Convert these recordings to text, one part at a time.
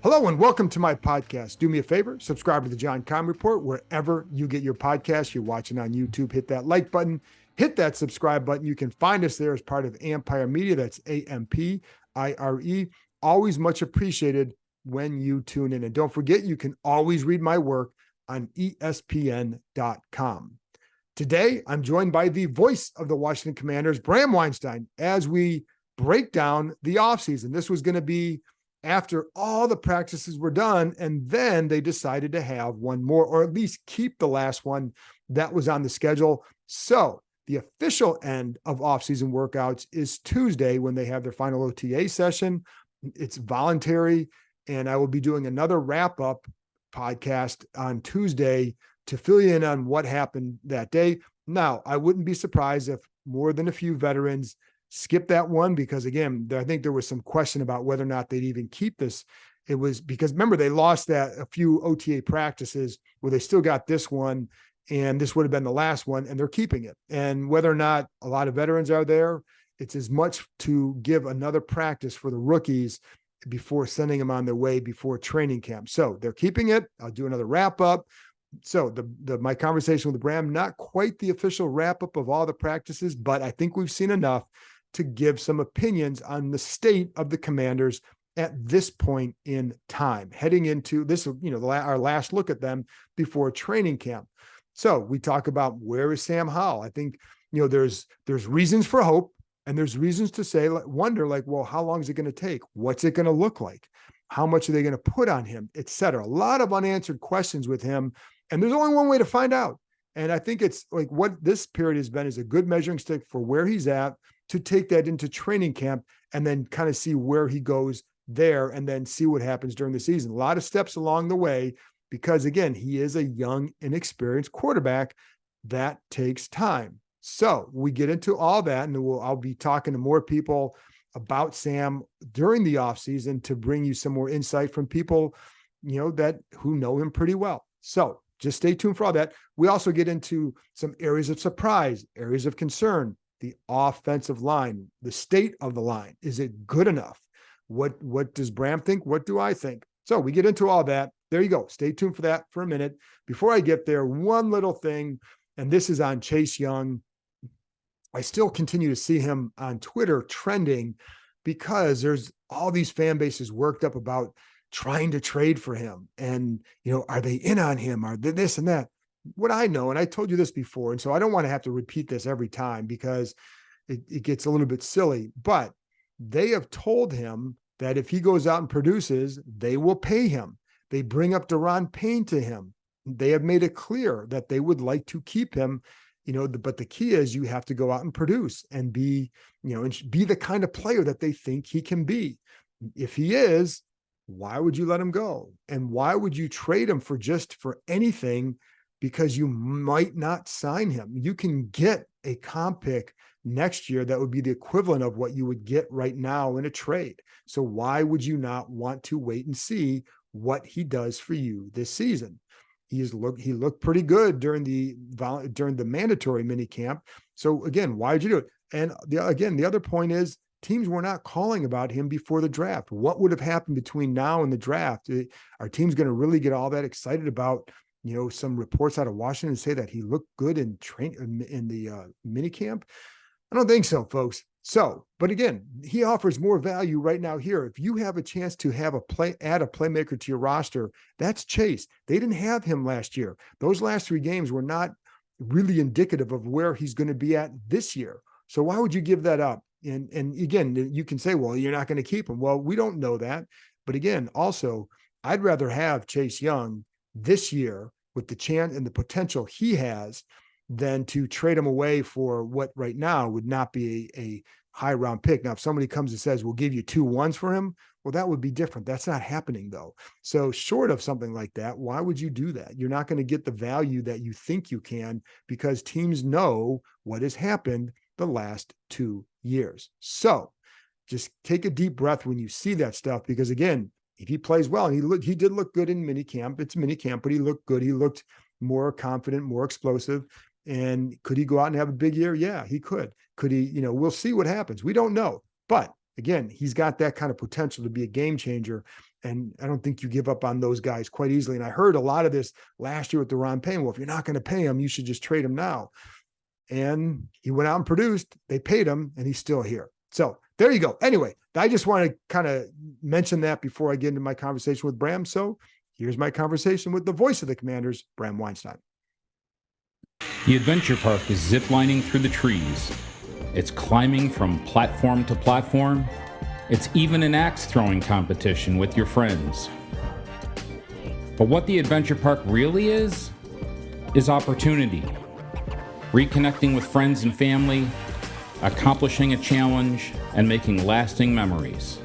Hello and welcome to my podcast. Do me a favor, subscribe to the John Keim Report wherever you get your podcasts. You're watching on YouTube, hit that like button, hit that subscribe button. You can find us there as part of Ampire Media. That's Ampire. Always much appreciated when you tune in. And don't forget, you can always read my work on ESPN.com. Today, I'm joined by the voice of the Washington Commanders, Bram Weinstein, as we break down the offseason. This was going to be after all the practices were done, and then they decided to have one more, or at least keep the last one that was on the schedule. So the official end of offseason workouts is Tuesday when they have their final OTA session. It's voluntary, and I will be doing another wrap-up podcast on Tuesday to fill you in on what happened that day. Now, I wouldn't be surprised if more than a few veterans skip that one, because again, I think there was some question about whether or not they'd even keep this. It was because remember, they lost that a few OTA practices where they still got this one, and this would have been the last one, and they're keeping it. And whether or not a lot of veterans are there, it's as much to give another practice for the rookies before sending them on their way before training camp. So they're keeping it. I'll do another wrap up. So my conversation with Bram, not quite the official wrap up of all the practices, but I think we've seen enough to give some opinions on the state of the Commanders at this point in time, heading into this, our last look at them before training camp. So we talk about, where is Sam Howell? I think, there's reasons for hope, and there's reasons to wonder, well, how long is it going to take? What's it going to look like? How much are they going to put on him, et cetera? A lot of unanswered questions with him. And there's only one way to find out. And I think it's like what this period has been is a good measuring stick for where he's at, to take that into training camp and then kind of see where he goes there, and then see what happens during the season. A lot of steps along the way, because again, he is a young, inexperienced quarterback. That takes time. So we get into all that, and I'll be talking to more people about Sam during the offseason to bring you some more insight from people, who know him pretty well. So just stay tuned for all that. We also get into some areas of surprise, areas of concern, the offensive line, the state of the line. Is it good enough? What does Bram think? What do I think? So we get into all that. There you go. Stay tuned for that for a minute. Before I get there, one little thing, and this is on Chase Young. I still continue to see him on Twitter trending, because there's all these fan bases worked up about trying to trade for him. And, are they in on him? Are they this and that? What I know, and I told you this before, and so I don't want to have to repeat this every time, because it gets a little bit silly, but they have told him that if he goes out and produces, they will pay him. They bring up Daron Payne to him. They have made it clear that they would like to keep him, but the key is you have to go out and produce and be the kind of player that they think he can be. If he is, why would you let him go? And why would you trade him for anything? Because you might not sign him. You can get a comp pick next year that would be the equivalent of what you would get right now in a trade. So why would you not want to wait and see what he does for you this season? He looked pretty good during the mandatory minicamp. So again, why did you do it? And the other point is, teams were not calling about him before the draft. What would have happened between now and the draft? Are teams going to really get all that excited about some reports out of Washington say that he looked good in the minicamp? I don't think so, folks. So, but again, he offers more value right now here. If you have a chance to add a playmaker to your roster, that's Chase. They didn't have him last year. Those last 3 games were not really indicative of where he's going to be at this year. So why would you give that up? And again, you can say, well, you're not going to keep him. Well, we don't know that. But again, also, I'd rather have Chase Young this year with the chance and the potential he has than to trade him away for what right now would not be a high round pick. Now, if somebody comes and says, we'll give you 2 1s for him, well, that would be different. That's not happening though. So short of something like that, why would you do that? You're not going to get the value that you think you can, because teams know what has happened the last 2 years. So just take a deep breath when you see that stuff, because again, if he plays well, and he did look good in minicamp, it's minicamp, but he looked good. He looked more confident, more explosive. And could he go out and have a big year? Yeah, he could. Could he, we'll see what happens. We don't know. But again, he's got that kind of potential to be a game changer. And I don't think you give up on those guys quite easily. And I heard a lot of this last year with Deron Payne. Well, if you're not going to pay him, you should just trade him now. And he went out and produced. They paid him, and he's still here. So there you go. Anyway, I just want to kind of mention that before I get into my conversation with Bram. So here's my conversation with the voice of the Commanders, Bram Weinstein. The adventure park is ziplining through the trees. It's climbing from platform to platform. It's even an axe throwing competition with your friends. But what the adventure park really is opportunity. Reconnecting with friends and family, accomplishing a challenge, and making lasting memories.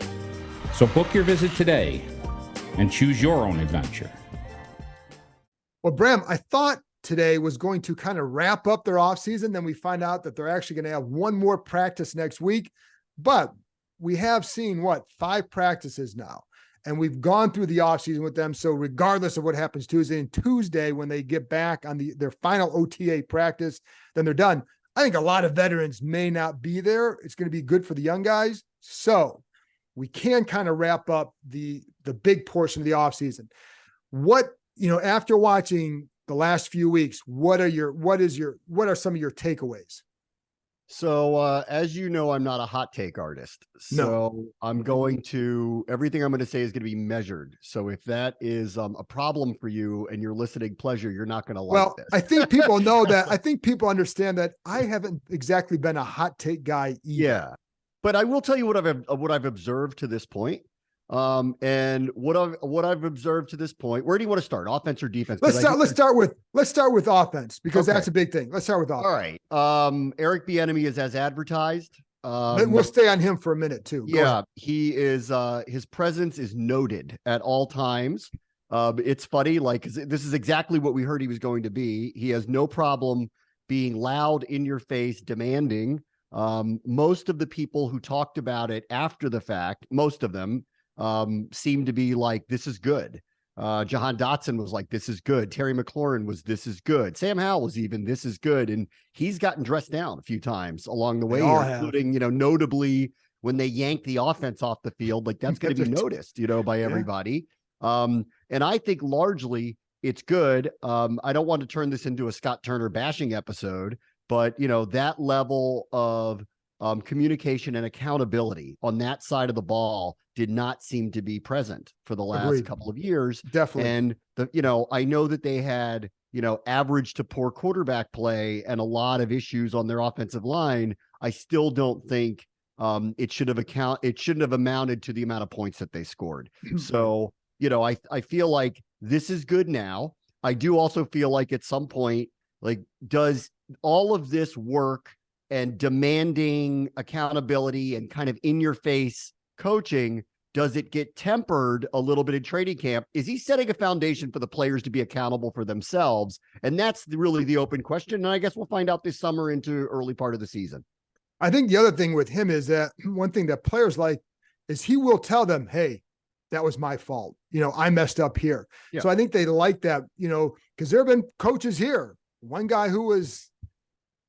So book your visit today and choose your own adventure. Well, Bram, I thought today was going to kind of wrap up their offseason. Then we find out that they're actually going to have one more practice next week. But we have seen, 5 practices now. And we've gone through the offseason with them. So regardless of what happens Tuesday, and Tuesday, when they get back on their final OTA practice, then they're done. I think a lot of veterans may not be there. It's going to be good for the young guys. So we can kind of wrap up the big portion of the offseason. After watching the last few weeks, what are some of your takeaways? So, as you know, I'm not a hot take artist. So I'm going to, everything I'm going to say is going to be measured. So if that is a problem for you and you're listening pleasure, you're not going to like this. I think people know that. I think people understand that I haven't exactly been a hot take guy either. Yeah. But I will tell you what I've observed to this point. And what I've observed to this point. Where do you want to start? Offense or defense? Let's start with offense, because that's a big thing. Let's start with offense. All right. Eric Bieniemy is as advertised. We'll stay on him for a minute too. He is. His presence is noted at all times. It's funny, this is exactly what we heard he was going to be. He has no problem being loud, in your face, demanding. Most of the people who talked about it after the fact, most of them, seemed to be like, this is good. Jahan Dotson was like, this is good. Terry McLaurin was, this is good. Sam Howell was even, this is good. And he's gotten dressed down a few times along the way, including, notably when they yanked the offense off the field, like that's going to be noticed, by everybody. And I think largely it's good. I don't want to turn this into a Scott Turner bashing episode, but that level of communication and accountability on that side of the ball did not seem to be present for the last couple of years. Definitely. And I know that they had, average to poor quarterback play and a lot of issues on their offensive line. I still don't think it shouldn't have amounted to the amount of points that they scored. So, I feel like this is good now. I do also feel like at some point, does all of this work and demanding accountability and kind of in your face coaching, does it get tempered a little bit in training camp? Is he setting a foundation for the players to be accountable for themselves? And that's really the open question. And I guess we'll find out this summer into early part of the season. I think the other thing with him is that one thing that players like is he will tell them, hey, that was my fault. I messed up here. Yeah. So I think they like that, because there have been coaches here. One guy who was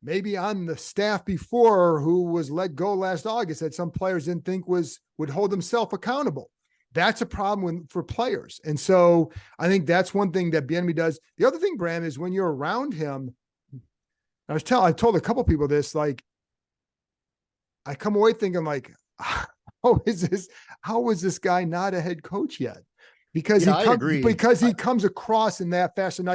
maybe on the staff before, who was let go last August, that some players didn't think would hold himself accountable. That's a problem for players. And so I think that's one thing that Bieniemy does. The other thing, Bram, is when you're around him, I told a couple people this, I come away thinking how is this guy not a head coach yet? Because he comes across in that fashion.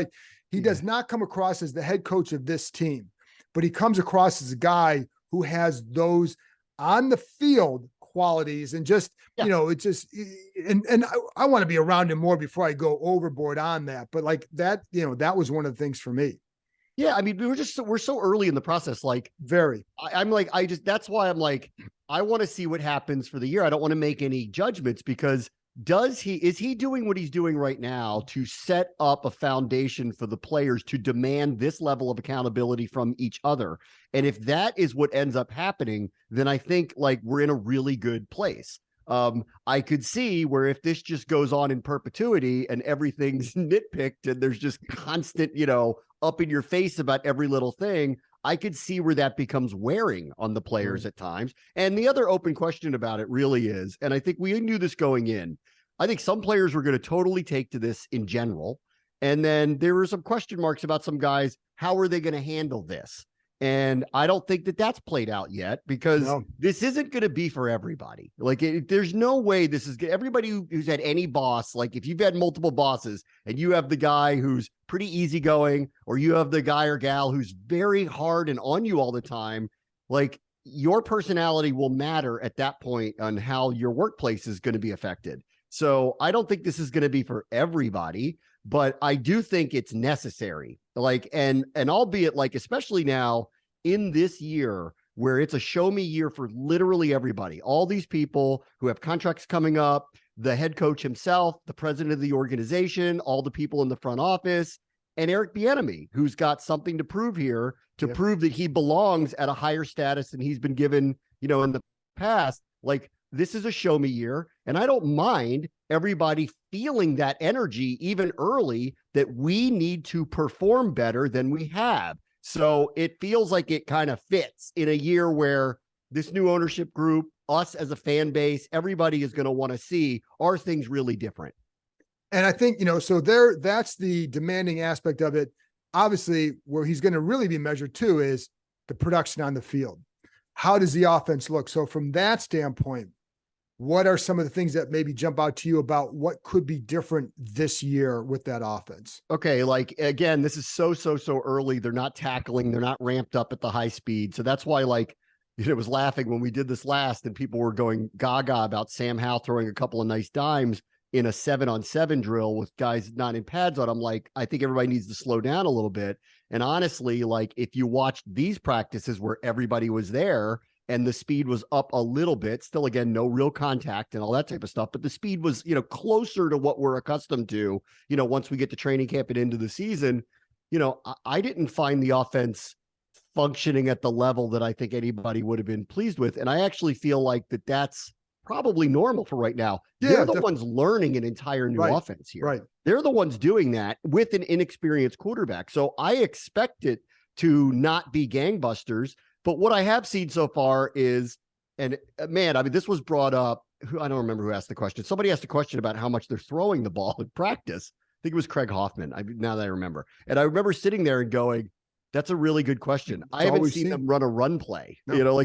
He does not come across as the head coach of this team, but he comes across as a guy who has those on the field qualities and just, it's just, and I want to be around him more before I go overboard on that. But that, that was one of the things for me. Yeah. I mean, we're so early in the process. That's why I'm I want to see what happens for the year. I don't want to make any judgments because is he doing what he's doing right now to set up a foundation for the players to demand this level of accountability from each other? And if that is what ends up happening, then I think we're in a really good place. I could see where if this just goes on in perpetuity and everything's nitpicked and there's just constant, up in your face about every little thing, I could see where that becomes wearing on the players at times. And the other open question about it really is, and I think we knew this going in, I think some players were going to totally take to this in general. And then there were some question marks about some guys. How are they going to handle this? And I don't think that that's played out yet, because this isn't going to be for everybody. Like, there's no way this is good. Everybody who's had any boss, like if you've had multiple bosses and you have the guy who's pretty easygoing, or you have the guy or gal who's very hard and on you all the time, like, your personality will matter at that point on how your workplace is going to be affected. So I don't think this is going to be for everybody, but I do think it's necessary. Like, and albeit, like, especially now in this year where it's a show me year for literally everybody, all these people who have contracts coming up, the head coach himself, the president of the organization, all the people in the front office, and Eric Bieniemy, who's got something to prove here, to prove that he belongs at a higher status than he's been given, in the past. Like, this is a show me year, and I don't mind everybody feeling that energy even early, that we need to perform better than we have. So it feels like it kind of fits in a year where this new ownership group, us as a fan base, everybody is going to want to see, are things really different? And I think, so that's the demanding aspect of it. Obviously, where he's going to really be measured too is the production on the field. How does the offense look? So from that standpoint, what are some of the things that maybe jump out to you about what could be different this year with that offense? Okay. Like, again, this is so early. They're not tackling. They're not ramped up at the high speed. So that's why, like, I was laughing when we did this last and people were going gaga about Sam Howell throwing a couple of nice dimes in a 7-on-7 drill with guys not in pads on. I'm like, I think everybody needs to slow down a little bit. And honestly, like, if you watched these practices where everybody was there and the speed was up a little bit, still, again, no real contact and all that type of stuff, but the speed was, closer to what we're accustomed to, once we get to training camp and into the season. I didn't find the offense functioning at the level that I think anybody would have been pleased with. And I actually feel like that's probably normal for right now. They're the ones learning an entire new offense here. Right. They're the ones doing that with an inexperienced quarterback. So I expect it to not be gangbusters. But what I have seen so far is, and man, I mean, this was brought up. I don't remember who asked the question. Somebody asked a question about how much they're throwing the ball in practice. I think it was Craig Hoffman. Now that I remember. And I remember sitting there and going, that's a really good question. I haven't seen them run a run play,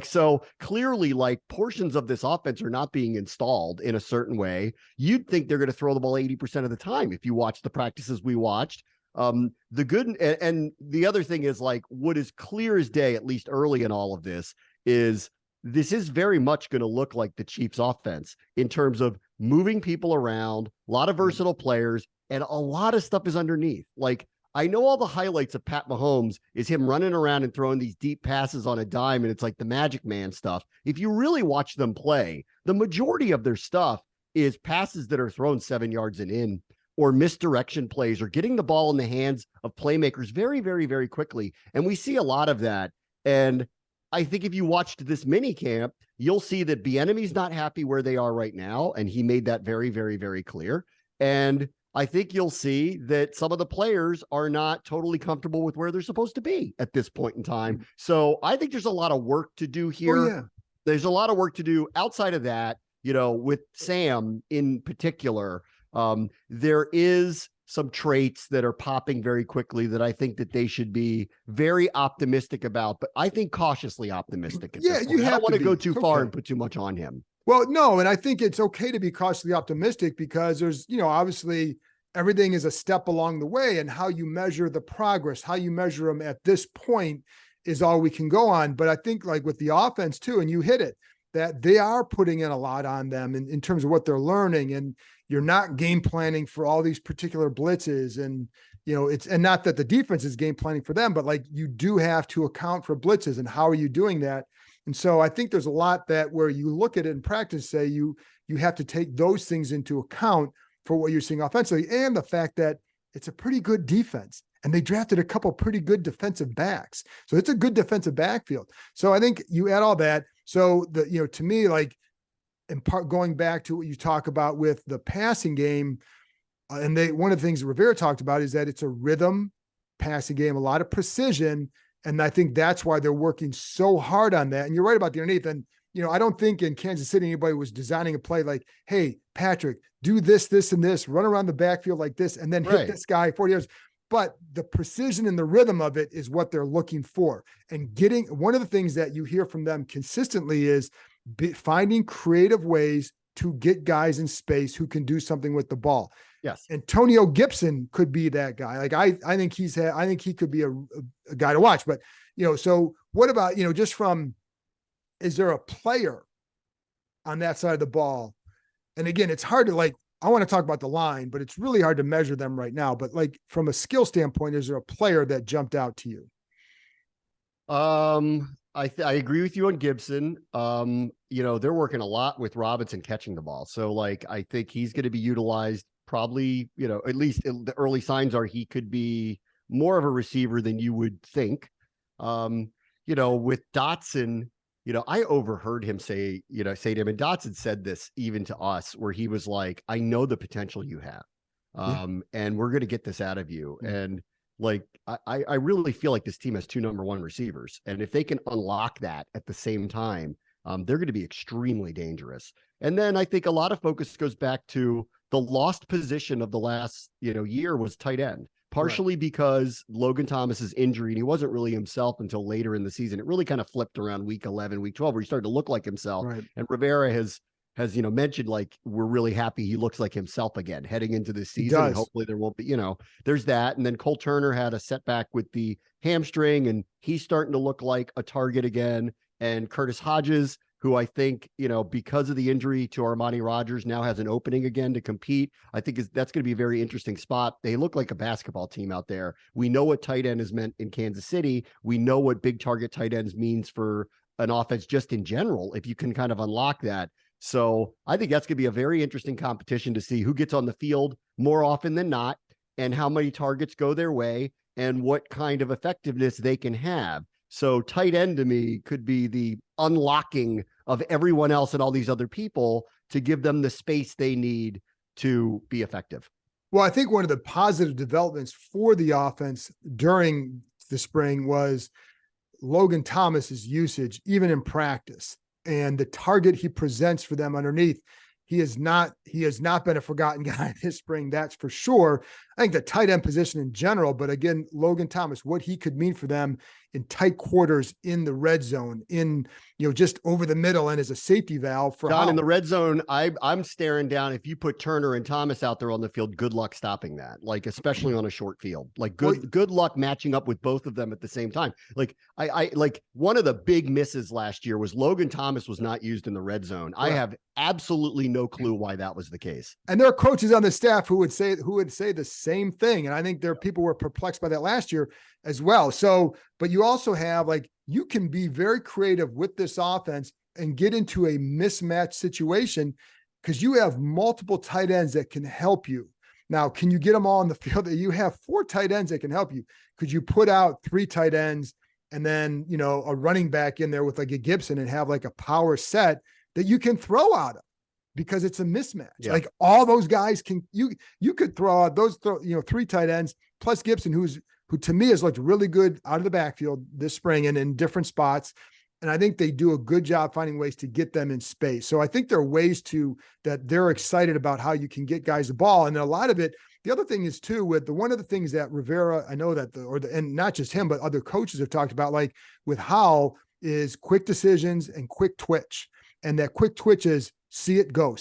so clearly, like, portions of this offense are not being installed in a certain way. You'd think they're going to throw the ball 80% of the time if you watch the practices we watched. The good and the other thing is, like, what is clear as day, at least early in all of this, is this is very much going to look like the Chiefs offense in terms of moving people around, a lot of versatile players, and a lot of stuff is underneath. Like, I know all the highlights of Pat Mahomes is him running around and throwing these deep passes on a dime, and it's like the Magic Man stuff. If you really watch them play, the majority of their stuff is passes that are thrown 7 yards and in, or misdirection plays, or getting the ball in the hands of playmakers very, very, very quickly. And we see a lot of that. And I think if you watched this mini camp, you'll see that Bieniemy's not happy where they are right now. And he made that very, very, very clear. And I think you'll see that some of the players are not totally comfortable with where they're supposed to be at this point in time. So I think there's a lot of work to do here. There's a lot of work to do outside of that, with Sam in particular. There is some traits that are popping very quickly that I think that they should be very optimistic about, but I think cautiously optimistic. You have I don't want to go too far okay. and put too much on him. Well, no, and I think it's okay to be cautiously optimistic because there's, obviously everything is a step along the way, and how you measure the progress, how you measure them at this point is all we can go on. But I think, like, with the offense too, and you hit it, that they are putting in a lot on them in terms of what they're learning, and you're not game planning for all these particular blitzes. And, and not that the defense is game planning for them, but, like, you do have to account for blitzes, and how are you doing that? And so I think there's a lot that where you look at it in practice, say you have to take those things into account for what you're seeing offensively, and the fact that it's a pretty good defense, and they drafted a couple pretty good defensive backs. So it's a good defensive backfield. So I think you add all that. So to me, like, in part, going back to what you talk about with the passing game, and one of the things Rivera talked about is that it's a rhythm passing game, a lot of precision. And I think that's why they're working so hard on that. And you're right about the underneath. And, I don't think in Kansas City anybody was designing a play like, hey, Patrick, do this, this, and this, run around the backfield like this, and then hit this guy 40 yards. But the precision and the rhythm of it is what they're looking for. And one of the things that you hear from them consistently is finding creative ways to get guys in space who can do something with the ball. Yes. Antonio Gibson could be that guy. Like I think he could be a guy to watch, but so what about, is there a player on that side of the ball? And again, it's hard to I want to talk about the line, but it's really hard to measure them right now. But from a skill standpoint, is there a player that jumped out to you? I agree with you on Gibson. They're working a lot with Robinson catching the ball. So I think he's going to be utilized probably, at least the early signs are he could be more of a receiver than you would think. With Dotson, I overheard him say to him, and Dotson said this even to us, where he was like, I know the potential you have. And we're going to get this out of you. And I really feel like this team has 2 number 1 receivers. And if they can unlock that at the same time, they're going to be extremely dangerous. And then I think a lot of focus goes back to the lost position of the last, year was tight end, partially because Logan Thomas's injury, and he wasn't really himself until later in the season. It really kind of flipped around week 11, week 12, where he started to look like himself. Right. And Rivera has mentioned we're really happy he looks like himself again heading into this season. And hopefully there won't be, there's that. And then Cole Turner had a setback with the hamstring, and he's starting to look like a target again. And Curtis Hodges, who I think, because of the injury to Armani Rogers, now has an opening again to compete. I think that's going to be a very interesting spot. They look like a basketball team out there. We know what tight end has meant in Kansas City. We know what big target tight ends means for an offense just in general, if you can kind of unlock that. So I think that's going to be a very interesting competition to see who gets on the field more often than not, and how many targets go their way, and what kind of effectiveness they can have. So tight end to me could be the unlocking of everyone else and all these other people to give them the space they need to be effective. Well, I think one of the positive developments for the offense during the spring was Logan Thomas's usage, even in practice, and the target he presents for them underneath. He has not been a forgotten guy this spring, that's for sure. I think the tight end position in general, but again, Logan Thomas, what he could mean for them in tight quarters in the red zone, in just over the middle, and as a safety valve for John, in the red zone, I'm staring down. If you put Turner and Thomas out there on the field, good luck stopping that. Especially on a short field. Good luck matching up with both of them at the same time. I one of the big misses last year was Logan Thomas was not used in the red zone. Right. I have absolutely no clue why that was the case. And there are coaches on the staff who would say the same thing. And I think there are people who were perplexed by that last year as well. So, but you also have you can be very creative with this offense and get into a mismatch situation because you have multiple tight ends that can help you. Now, can you get them all on the field? You have 4 tight ends that can help you. Could you put out 3 tight ends and then, a running back in there with a Gibson and have a power set that you can throw out of? Because it's a mismatch. Yeah. All those guys you could throw out those 3 tight ends plus Gibson, who to me has looked really good out of the backfield this spring and in different spots. And I think they do a good job finding ways to get them in space. So I think there are ways that they're excited about how you can get guys the ball. And a lot of it, the other thing is too, one of the things that Rivera, I know that and not just him, but other coaches have talked about, with Howell, is quick decisions and quick twitch. And that quick twitch is see it go.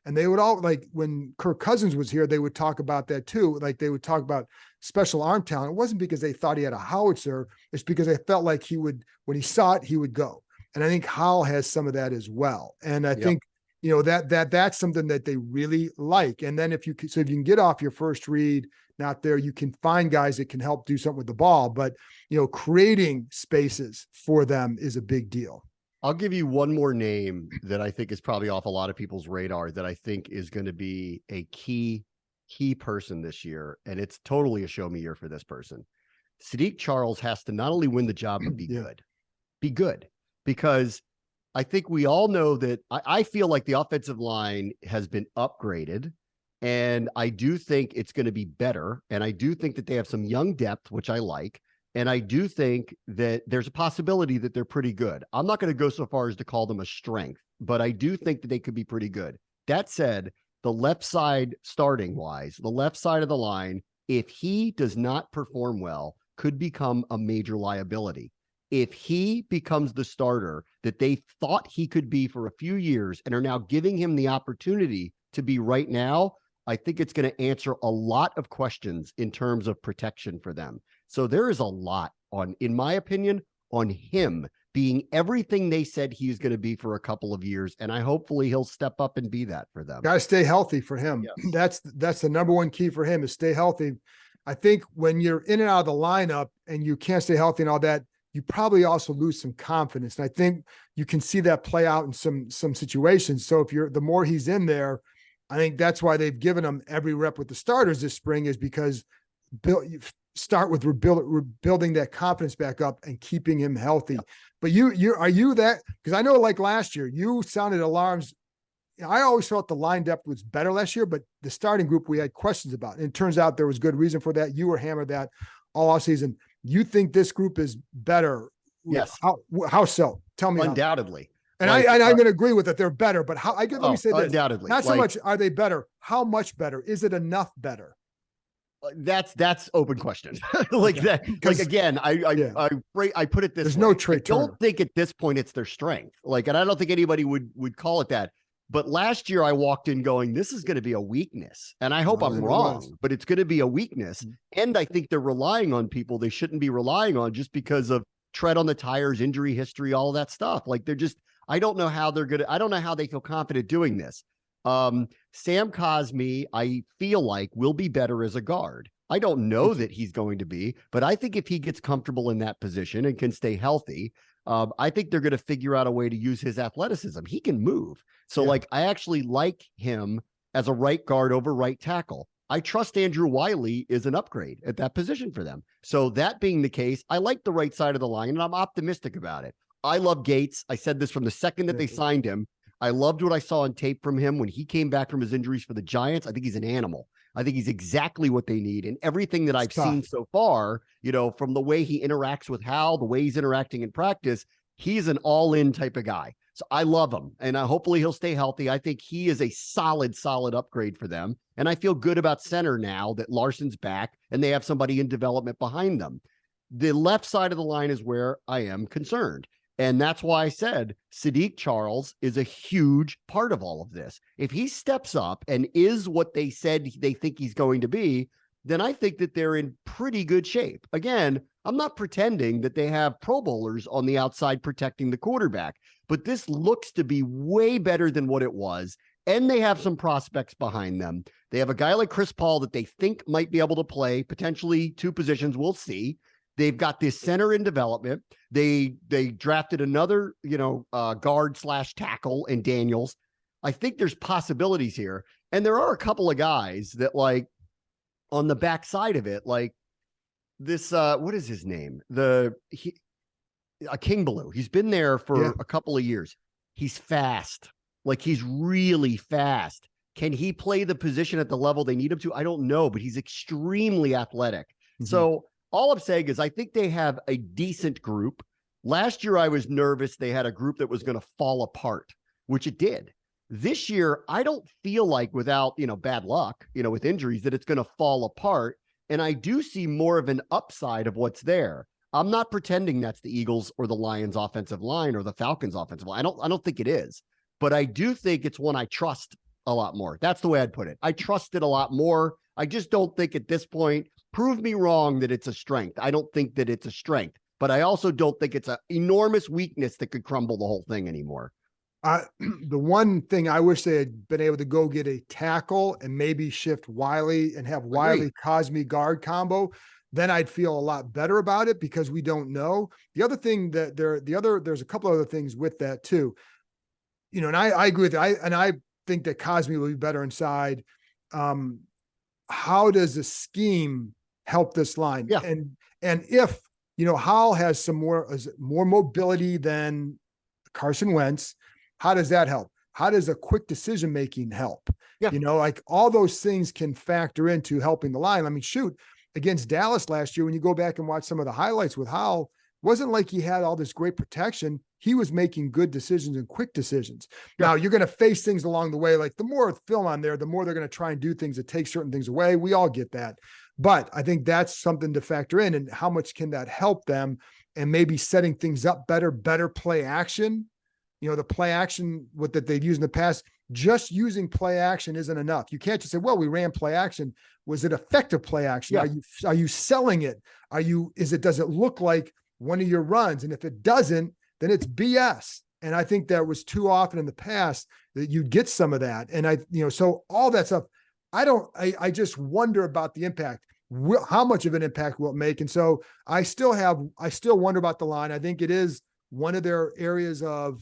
And they would all, when Kirk Cousins was here, they would talk about that too. They would talk about special arm talent. It wasn't because they thought he had a howitzer. It's because they felt like he would, when he saw it, he would go. And I think Howell has some of that as well. And I think, that's something that they really like. And then if you can get off your first read, not there, you can find guys that can help do something with the ball, but creating spaces for them is a big deal. I'll give you one more name that I think is probably off a lot of people's radar that I think is going to be a key person this year. And it's totally a show me year for this person. Sadiq Charles has to not only win the job, but be good, because I think we all know that I feel like the offensive line has been upgraded, and I do think it's going to be better. And I do think that they have some young depth, which I like. And I do think that there's a possibility that they're pretty good. I'm not going to go so far as to call them a strength, but I do think that they could be pretty good. That said, the left side starting wise, the left side of the line, if he does not perform well, could become a major liability. If he becomes the starter that they thought he could be for a few years and are now giving him the opportunity to be right now, I think it's going to answer a lot of questions in terms of protection for them. So there is a lot on, in my opinion, on him being everything they said he's going to be for a couple of years. And hopefully he'll step up and be that for them. Got to stay healthy for him. Yes. That's the number one key for him, is stay healthy. I think when you're in and out of the lineup and you can't stay healthy and all that, you probably also lose some confidence. And I think you can see that play out in some situations. So if the more he's in there, I think that's why they've given him every rep with the starters this spring, is because you start with rebuilding that confidence back up and keeping him healthy. Yeah. But are you that? Because I know, like last year, you sounded alarms. I always felt the line depth was better last year, but the starting group we had questions about. And it turns out there was good reason for that. You were hammered that all off season. You think this group is better? Yes. How so? Tell me. Undoubtedly. And I'm going to agree with that. They're better, but let me say this. Undoubtedly. Not so much are they better. How much better? Is it enough better? That's open question. Again, I put it this way. There's no Trey Turner. I don't think at this point it's their strength. And I don't think anybody would call it that. But last year I walked in going, this is going to be a weakness. And I hope I'm wrong, but it's going to be a weakness. Mm-hmm. And I think they're relying on people they shouldn't be relying on just because of tread on the tires, injury history, all of that stuff. I don't know how I don't know how they feel confident doing this. Sam Cosmi, I feel like, will be better as a guard. I don't know that he's going to be, but I think if he gets comfortable in that position and can stay healthy, I think they're going to figure out a way to use his athleticism. He can move. So I actually like him as a right guard over right tackle. I trust Andrew Wiley is an upgrade at that position for them. So that being the case, I like the right side of the line and I'm optimistic about it. I love Gates. I said this from the second that they signed him. I loved what I saw on tape from him when he came back from his injuries for the Giants. I think he's an animal. I think he's exactly what they need. And everything that I've seen so far, from the way he interacts with Hal, the way he's interacting in practice, he's an all-in type of guy. So I love him. And hopefully he'll stay healthy. I think he is a solid upgrade for them. And I feel good about center now that Larson's back and they have somebody in development behind them. The left side of the line is where I am concerned. And that's why I said Sadiq Charles is a huge part of all of this. If he steps up and is what they said they think he's going to be, then I think that they're in pretty good shape. Again, I'm not pretending that they have Pro Bowlers on the outside protecting the quarterback, but this looks to be way better than what it was. And they have some prospects behind them. They have a guy like Chris Paul that they think might be able to play potentially two positions. We'll see. They've got this center in development. They drafted another, guard / tackle in Daniels. I think there's possibilities here. And there are a couple of guys that on the backside of it, this, what is his name? King Blue. He's been there for a couple of years. He's fast. He's really fast. Can he play the position at the level they need him to? I don't know, but he's extremely athletic. Mm-hmm. So all I'm saying is I think they have a decent group. Last year, I was nervous they had a group that was going to fall apart, which it did. This year, I don't feel like without, bad luck, with injuries, that it's going to fall apart. And I do see more of an upside of what's there. I'm not pretending that's the Eagles or the Lions offensive line or the Falcons offensive line. I don't think it is, but I do think it's one I trust a lot more. That's the way I'd put it. I trust it a lot more. I just don't think at this point, prove me wrong that it's a strength. I don't think that it's a strength, but I also don't think it's an enormous weakness that could crumble the whole thing anymore. The one thing I wish they had been able to go get a tackle and maybe shift Wiley and have Wiley Cosmi guard combo, then I'd feel a lot better about it because we don't know. The other thing that there's a couple other things with that too. And I agree with that. I think that Cosmi will be better inside. How does the scheme help this line? Yeah. And if, Hal has some more mobility than Carson Wentz, how does that help? How does a quick decision-making help? Yeah. All those things can factor into helping the line. I mean, shoot, against Dallas last year, when you go back and watch some of the highlights with Howell, wasn't like he had all this great protection. He was making good decisions and quick decisions. Now you're going to face things along the way. Like the more film on there, the more they're going to try and do things that take certain things away. We all get that. But I think that's something to factor in, and how much can that help them, and maybe setting things up better play action. The play action that they've used in the past, just using play action isn't enough. You can't just say, well, we ran play action. Was it effective play action? Yeah. Are you selling it? Does it look like one of your runs? And if it doesn't, then it's BS. And I think that was too often in the past that you'd get some of that. And so all that stuff, I just wonder about the impact. How much of an impact will it make? And so I still wonder about the line. I think it is one of their areas of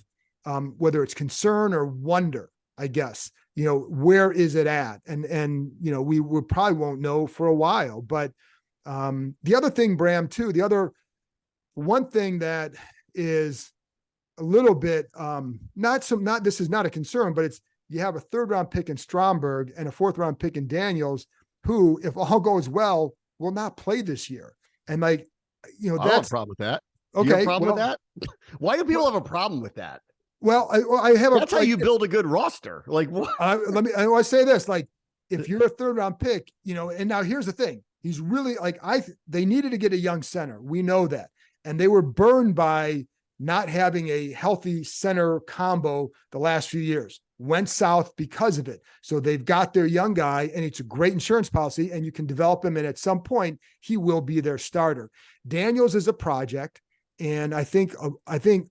whether it's concern or wonder, I guess. Where is it at? And we probably won't know for a while. But the other thing, Bram, too, one thing that is a little bit this is not a concern, but you have a 3rd round pick in Stromberg and a 4th round pick in Daniels, who, if all goes well, will not play this year. And I don't have a problem with that. Okay. You have a problem with that? Why do people have a problem with that? Well, I have that's how you build a good roster. Like, what? I want to say this, like, if you're a 3rd round pick, and now here's the thing. He's really they needed to get a young center. We know that. And they were burned by not having a healthy center combo the last few years. Went south because of it. So they've got their young guy, and it's a great insurance policy, and you can develop him. And at some point, he will be their starter. Daniels is a project. And I think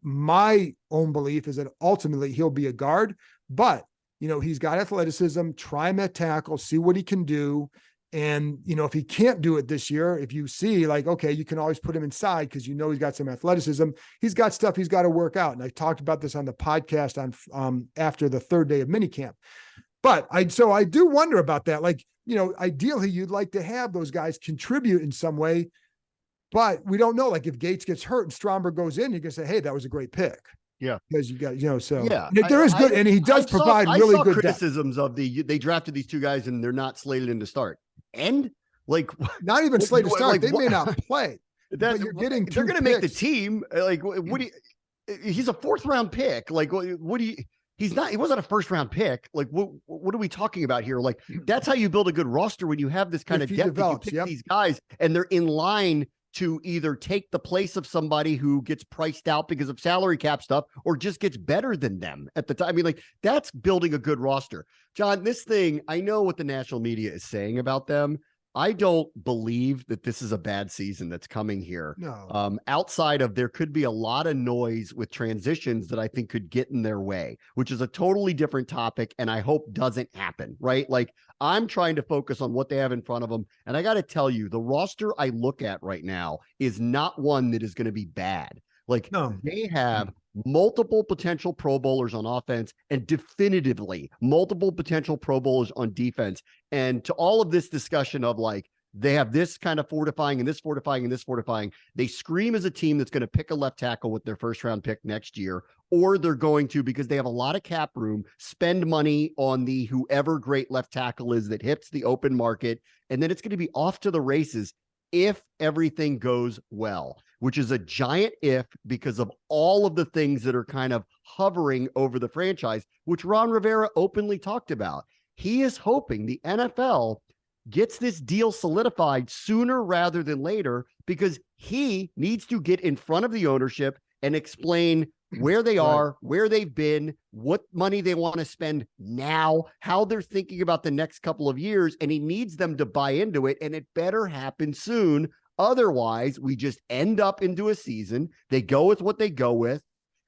my own belief is that ultimately he'll be a guard, but he's got athleticism. Try him at tackle, see what he can do. And, if he can't do it this year, if you see okay, you can always put him inside because he's got some athleticism. He's got stuff he's got to work out. And I talked about this on the podcast on after the 3rd day of minicamp. But I do wonder about that. Ideally, you'd like to have those guys contribute in some way, but we don't know. If Gates gets hurt and Stromberg goes in, you can say, hey, that was a great pick. Yeah. Because you got, so yeah, there is good. And he does provide really good criticisms of they drafted these 2 guys and they're not slated in to start. And not even slated to start. They may not play. But you're getting they're going to make the team. What do you, he's a 4th round pick. What do you, he wasn't a 1st round pick. What are we talking about here? That's how you build a good roster, when you have this kind of depth. You pick these guys and they're in line to either take the place of somebody who gets priced out because of salary cap stuff, or just gets better than them at the time. That's building a good roster. John, this thing, I know what the national media is saying about them. I don't believe that this is a bad season that's coming here. No. Outside of, there could be a lot of noise with transitions that I think could get in their way, which is a totally different topic, and I hope doesn't happen, right? I'm trying to focus on what they have in front of them. And I got to tell you, the roster I look at right now is not one that is going to be bad. No. They have multiple potential Pro Bowlers on offense, and definitively multiple potential Pro Bowlers on defense. And to all of this discussion of they have this kind of fortifying and this fortifying and this fortifying, they scream as a team that's going to pick a left tackle with their 1st round pick next year, or they're going to, because they have a lot of cap room, spend money on the whoever great left tackle is that hits the open market. And then it's going to be off to the races if everything goes well, which is a giant if, because of all of the things that are kind of hovering over the franchise, which Ron Rivera openly talked about. He is hoping the NFL gets this deal solidified sooner rather than later, because he needs to get in front of the ownership and explain where they are, where they've been, what money they want to spend now, how they're thinking about the next couple of years. And he needs them to buy into it, and it better happen soon. Otherwise, we just end up into a season. They go with what they go with,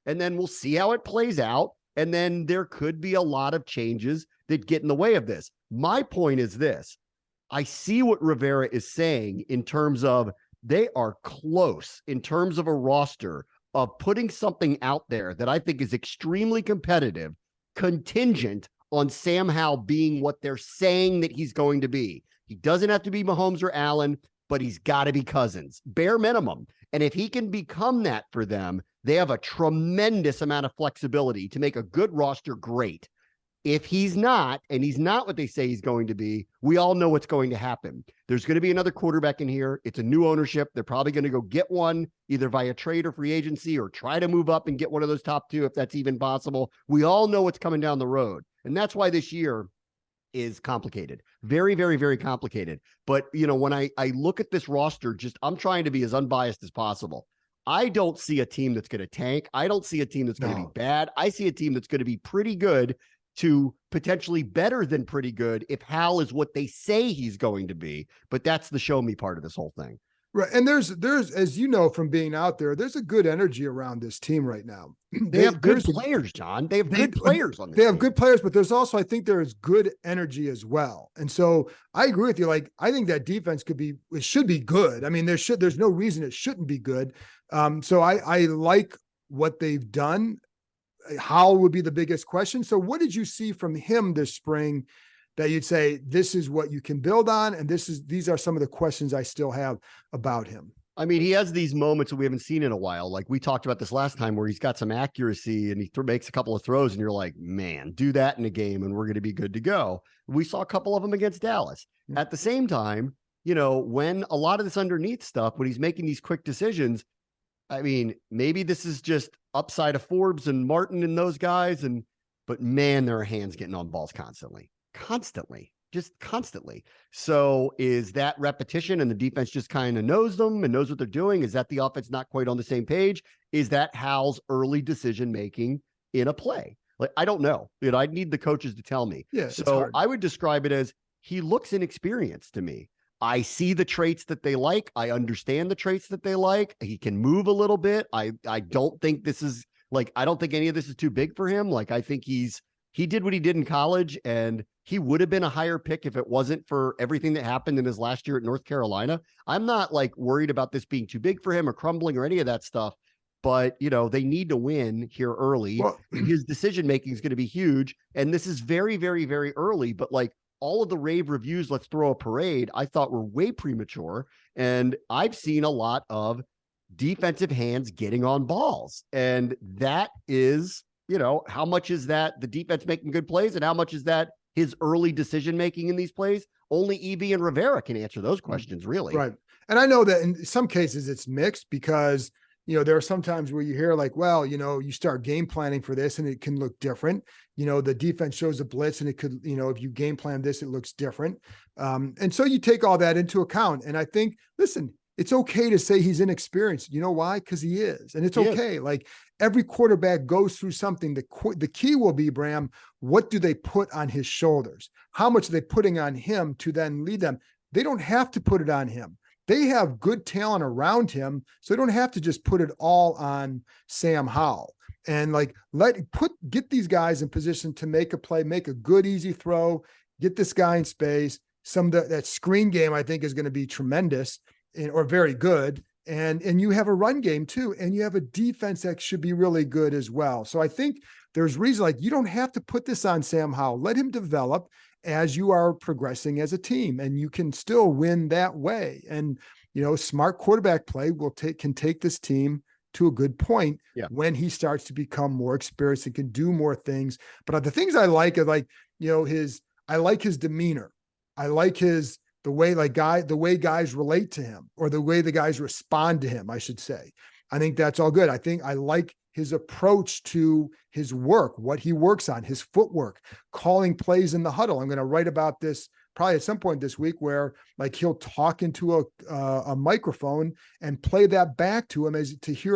and then we'll see how it plays out. And then there could be a lot of changes that get in the way of this. My point is this. I see what Rivera is saying in terms of they are close in terms of a roster of putting something out there that I think is extremely competitive, contingent on Sam Howell being what they're saying that he's going to be. He doesn't have to be Mahomes or Allen, but he's got to be Cousins, bare minimum. And if he can become that for them, they have a tremendous amount of flexibility to make a good roster great. If he's not, and he's not what they say he's going to be, we all know what's going to happen. There's going to be another quarterback in here. It's a new ownership. They're probably going to go get one either via trade or free agency, or try to move up and get one of those top two if that's even possible. We all know what's coming down the road. And that's why this year is complicated. Very, very, very complicated. But, when I look at this roster, I'm trying to be as unbiased as possible. I don't see a team that's going to tank. I don't see a team that's going to be bad. I see a team that's going to be pretty good to potentially better than pretty good if Hal is what they say he's going to be. But that's the show me part of this whole thing. Right. And there's, as you know, from being out there, there's a good energy around this team right now. They have good players, John. They have good players on this team. They have team. good players, but there's also, I think there is good energy as well. And so I agree with you. Like, I think that defense it should be good. I mean, there's no reason it shouldn't be good. So I like what they've done. How would be the biggest question. So what did you see from him this spring that you'd say, this is what you can build on? And these are some of the questions I still have about him. I mean, he has these moments that we haven't seen in a while. Like we talked about this last time, where he's got some accuracy and he makes a couple of throws and you're like, man, do that in a game and we're going to be good to go. We saw a couple of them against Dallas. Mm-hmm. At the same time, when a lot of this underneath stuff, when he's making these quick decisions, I mean, maybe this is just upside of Forbes and Martin and those guys. But man, there are hands getting on balls constantly. Just constantly. So is that repetition and the defense just kind of knows them and knows what they're doing? Is that the offense not quite on the same page? Is that Hal's early decision-making in a play? Like, I don't know. I need the coaches to tell me. Yeah, so I would describe it as he looks inexperienced to me. I see the traits that they like. I understand the traits that they like. He can move a little bit. I don't think this is I don't think any of this is too big for him. Like, I think he did what he did in college, and he would have been a higher pick if it wasn't for everything that happened in his last year at North Carolina. I'm not worried about this being too big for him or crumbling or any of that stuff, but they need to win here early. Well, his decision-making is going to be huge. And this is very, very, very early, but all of the rave reviews, let's throw a parade, I thought were way premature. And I've seen a lot of defensive hands getting on balls. And that is, how much is that the defense making good plays and how much is that his early decision-making in these plays? Only EB and Rivera can answer those questions, really. Right. And I know that in some cases it's mixed because, there are some times where you hear you start game planning for this and it can look different. The defense shows a blitz and it could, if you game plan this, it looks different. And so you take all that into account. And I think, listen, it's okay to say he's inexperienced. You know why? Because he is. And it's okay. Every quarterback goes through something. The key will be, Bram, what do they put on his shoulders? How much are they putting on him to then lead them? They don't have to put it on him. They have good talent around him, so they don't have to just put it all on Sam Howell. And get these guys in position to make a play, make a good, easy throw, get this guy in space. That screen game, I think, is going to be tremendous or very good. And you have a run game too, and you have a defense that should be really good as well. So I think there's reason you don't have to put this on Sam Howell. Let him develop as you are progressing as a team, and you can still win that way. And smart quarterback play can take this team to a good point when he starts to become more experienced and can do more things. But the things I like are I like his demeanor. I like the way guys relate to him, or the way the guys respond to him, I should say. I think that's all good. I like his approach to his work, what he works on, his footwork, calling plays in the huddle. I'm going to write about this probably at some point this week, where he'll talk into a microphone and play that back to him to hear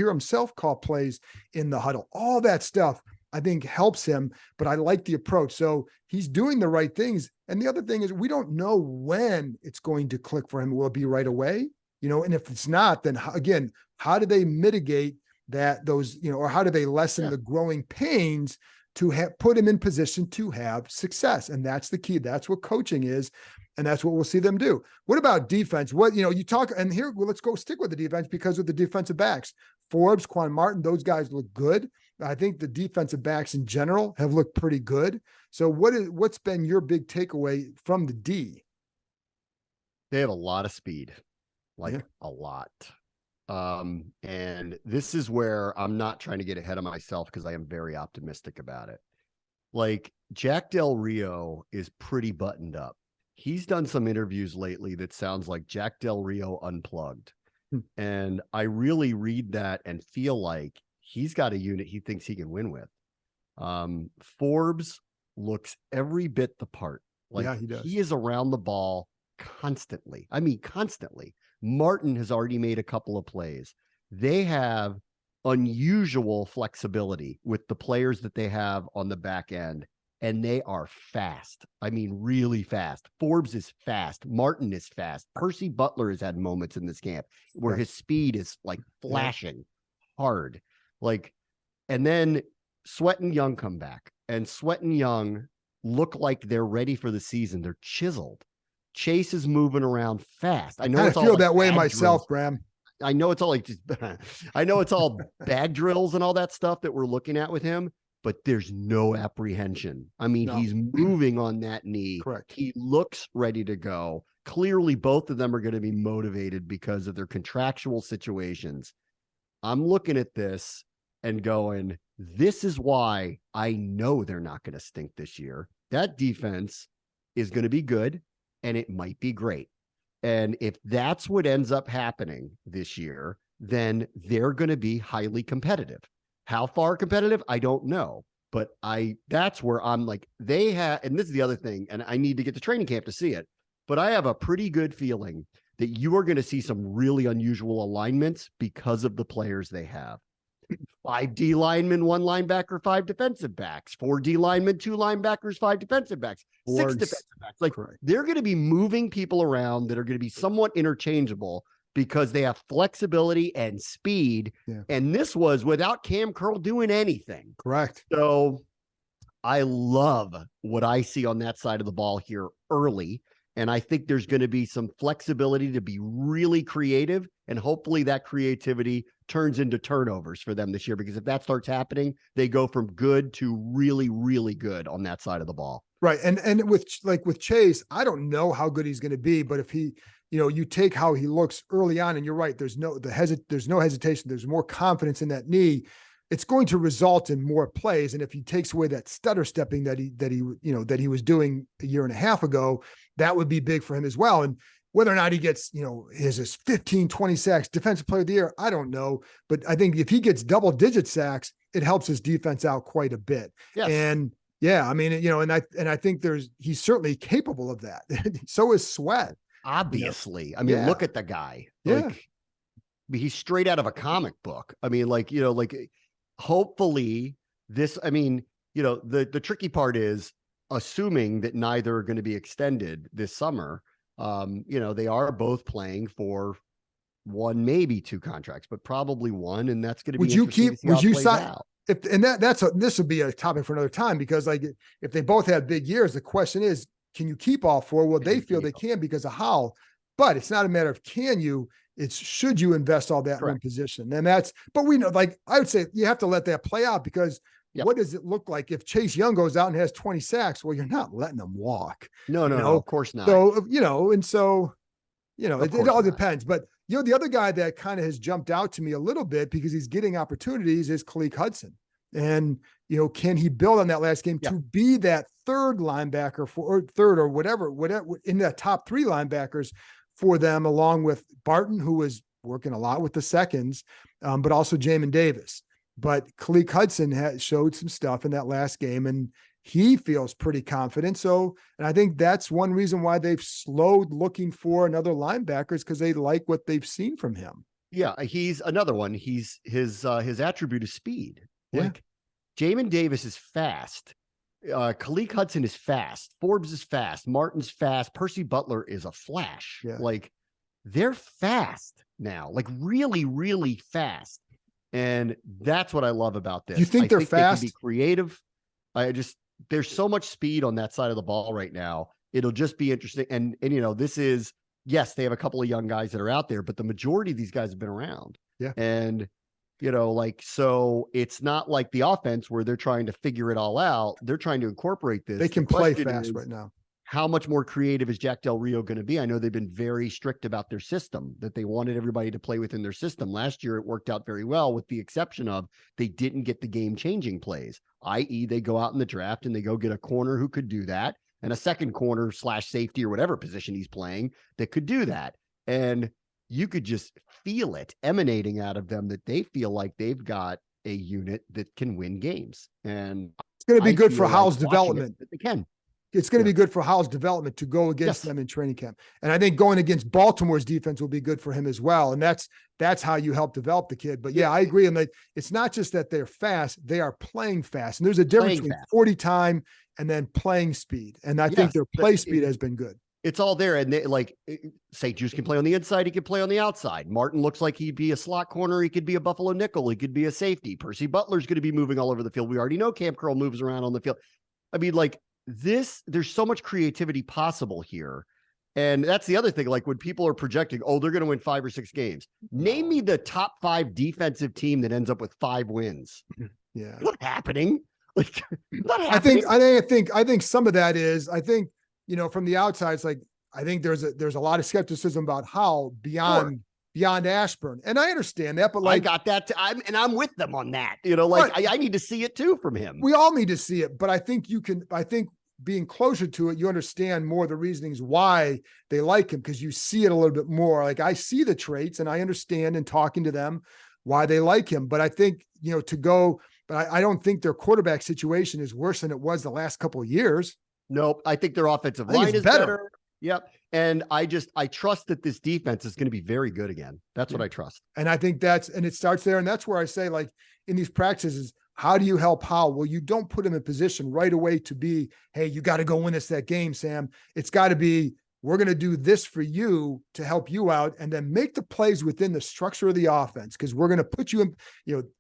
himself call plays in the huddle. All that stuff I think helps him, but I like the approach. So he's doing the right things. And the other thing is, we don't know when it's going to click for him. Will it be right away? And if it's not, then again, how do they mitigate or how do they lessen the growing pains to put him in position to have success? And that's the key. That's what coaching is. And that's what we'll see them do. What about defense? You talk, and here, let's go stick with the defense because of the defensive backs. Forbes, Quan Martin, those guys look good. I think the defensive backs in general have looked pretty good. So what's been your big takeaway from the D? They have a lot of speed, a lot. And this is where I'm not trying to get ahead of myself because I am very optimistic about it. Like Jack Del Rio is pretty buttoned up. He's done some interviews lately that sounds like Jack Del Rio unplugged. And I really read that and feel like he's got a unit he thinks he can win with. Forbes looks every bit the part. Like, yeah, he does. He is around the ball constantly. I mean, constantly. Martin has already made a couple of plays. They have unusual flexibility with the players that they have on the back end, and they are fast. I mean, really fast. Forbes is fast. Martin is fast. Percy Butler has had moments in this camp where his speed is like flashing hard. Like, and then Sweat and Young come back, and Sweat and Young look like they're ready for the season. They're chiseled. Chase is moving around fast. I know I it's all feel like that way bag myself, drills. Bram. I know it's all like just, I know it's all bag drills and all that stuff that we're looking at with him, but there's no apprehension. I mean, he's moving on that knee. Correct. He looks ready to go. Clearly, both of them are going to be motivated because of their contractual situations. I'm looking at this and going, this is why I know they're not going to stink this year. That defense is going to be good, and it might be great. And if that's what ends up happening this year, then they're going to be highly competitive. How far competitive? I don't know. But that's where I'm like, they have, and this is the other thing, and I need to get to training camp to see it, but I have a pretty good feeling that you are going to see some really unusual alignments because of the players they have. 5 D linemen, 1 linebacker, 5 defensive backs, 4 D linemen, 2 linebackers, 5 defensive backs, 6 defensive backs. Like, they're going to be moving people around that are going to be somewhat interchangeable because they have flexibility and speed. Yeah. And this was without Cam Curl doing anything. Correct. So I love what I see on that side of the ball here early. And I think there's going to be some flexibility to be really creative. And hopefully that creativity turns into turnovers for them this year, because if that starts happening, they go from good to really, really good on that side of the ball. Right. And with Chase, I don't know how good he's going to be, but if he, you take how he looks early on, and you're right, there's no hesitation. There's more confidence in that knee. It's going to result in more plays. And if he takes away that stutter stepping that he was doing a year and a half ago, that would be big for him as well. And whether or not he gets, his 15, 20 sacks, defensive player of the year, I don't know. But I think if he gets double-digit sacks, it helps his defense out quite a bit. Yes. And yeah, I mean, and I think he's certainly capable of that. So is Sweat. Obviously. I mean, look at the guy. Yeah. Like, he's straight out of a comic book. I mean, hopefully this, the tricky part is assuming that neither are going to be extended this summer. They are both playing for 1, maybe 2 contracts, but probably 1. And that's going to be, would you sign? This would be a topic for another time, because if they both have big years, the question is, can you keep all 4? Well, they feel they can because of how, but it's not a matter of can you, it's should you invest all that in one position? And but we know, I would say you have to let that play out, because what does it look like if Chase Young goes out and has 20 sacks? Well, you're not letting him walk. No, of course not. So, it all depends. But, the other guy that kind of has jumped out to me a little bit because he's getting opportunities is Khaleke Hudson. And, can he build on that last game to be that third linebacker or whatever in that top 3 linebackers for them, along with Barton, who was working a lot with the seconds, but also Jamin Davis. But Khaleke Hudson showed some stuff in that last game, and he feels pretty confident. So, and I think that's one reason why they've slowed looking for another linebacker, is because they like what they've seen from him. Yeah, he's another one. His attribute is speed. Like, Jamin Davis is fast. Khaleke Hudson is fast. Forbes is fast. Martin's fast. Percy Butler is a flash. Yeah. Like, they're fast now, like really, really fast. And that's what I love about this. You think they're fast? They can be creative. There's so much speed on that side of the ball right now. It'll just be interesting. And this is, yes, they have a couple of young guys that are out there, but the majority of these guys have been around. Yeah. And, so it's not like the offense where they're trying to figure it all out. They're trying to incorporate this. They can play fast right now. how much more creative is Jack Del Rio going to be? I know they've been very strict about their system, that they wanted everybody to play within their system. Last year, it worked out very well, with the exception of they didn't get the game-changing plays, i.e. they go out in the draft and they go get a corner who could do that, and a second corner / safety or whatever position he's playing that could do that. And you could just feel it emanating out of them, that they feel like they've got a unit that can win games. And it's going to be good for Howell's development. They can. It's going to be good for Howell's development to go against them in training camp. And I think going against Baltimore's defense will be good for him as well. And that's how you help develop the kid. But yeah, I agree. And it's not just that they're fast, they are playing fast. And there's a difference between 40 time and then playing speed. And I think their play speed has been good. It's all there. And they, like, St. Juice can play on the inside. He can play on the outside. Martin looks like he'd be a slot corner. He could be a Buffalo nickel. He could be a safety. Percy Butler's going to be moving all over the field. We already know Cam Curl moves around on the field. I mean, like, there's so much creativity possible here. And that's the other thing. Like, when people are projecting, oh, they're going to win 5 or 6 games. Name me the top 5 defensive team that ends up with 5 wins. Yeah. Not happening. Like, not happening. I think some of that is, from the outside, it's like, I think there's a lot of skepticism about how beyond Ashburn. And I understand that, but like, I got that. I'm with them on that. I need to see it too from him. We all need to see it, but I think being closer to it, you understand more the reasonings why they like him, because you see it a little bit more. Like, I see the traits and I understand in talking to them why they like him. But I think, but I don't think their quarterback situation is worse than it was the last couple of years. Nope. I think their offensive line is better. Yep. And I trust that this defense is going to be very good again. That's what I trust. And I think and it starts there. And that's where I say, like, in these practices, how do you help Howell? Well, you don't put him in position right away to be, hey, you got to go win us that game, Sam. It's got to be, we're going to do this for you to help you out, and then make the plays within the structure of the offense. Cause we're going to put you in,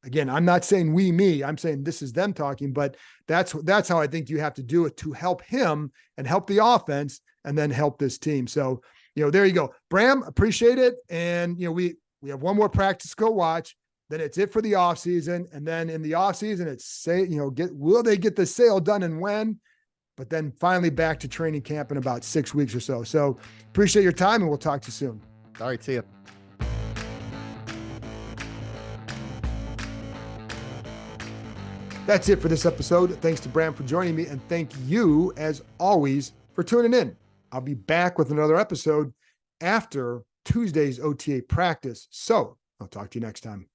again, I'm not saying me, I'm saying this is them talking, but that's how I think you have to do it to help him and help the offense and then help this team. So, there you go. Bram, appreciate it. And, we have one more practice to go watch. Then it's it for the off season. And then in the off season, it's will they get the sale done and when? But then finally back to training camp in about 6 weeks or so. So appreciate your time, and we'll talk to you soon. All right. See you. That's it for this episode. Thanks to Bram for joining me, and thank you, as always, for tuning in. I'll be back with another episode after Tuesday's OTA practice. So I'll talk to you next time.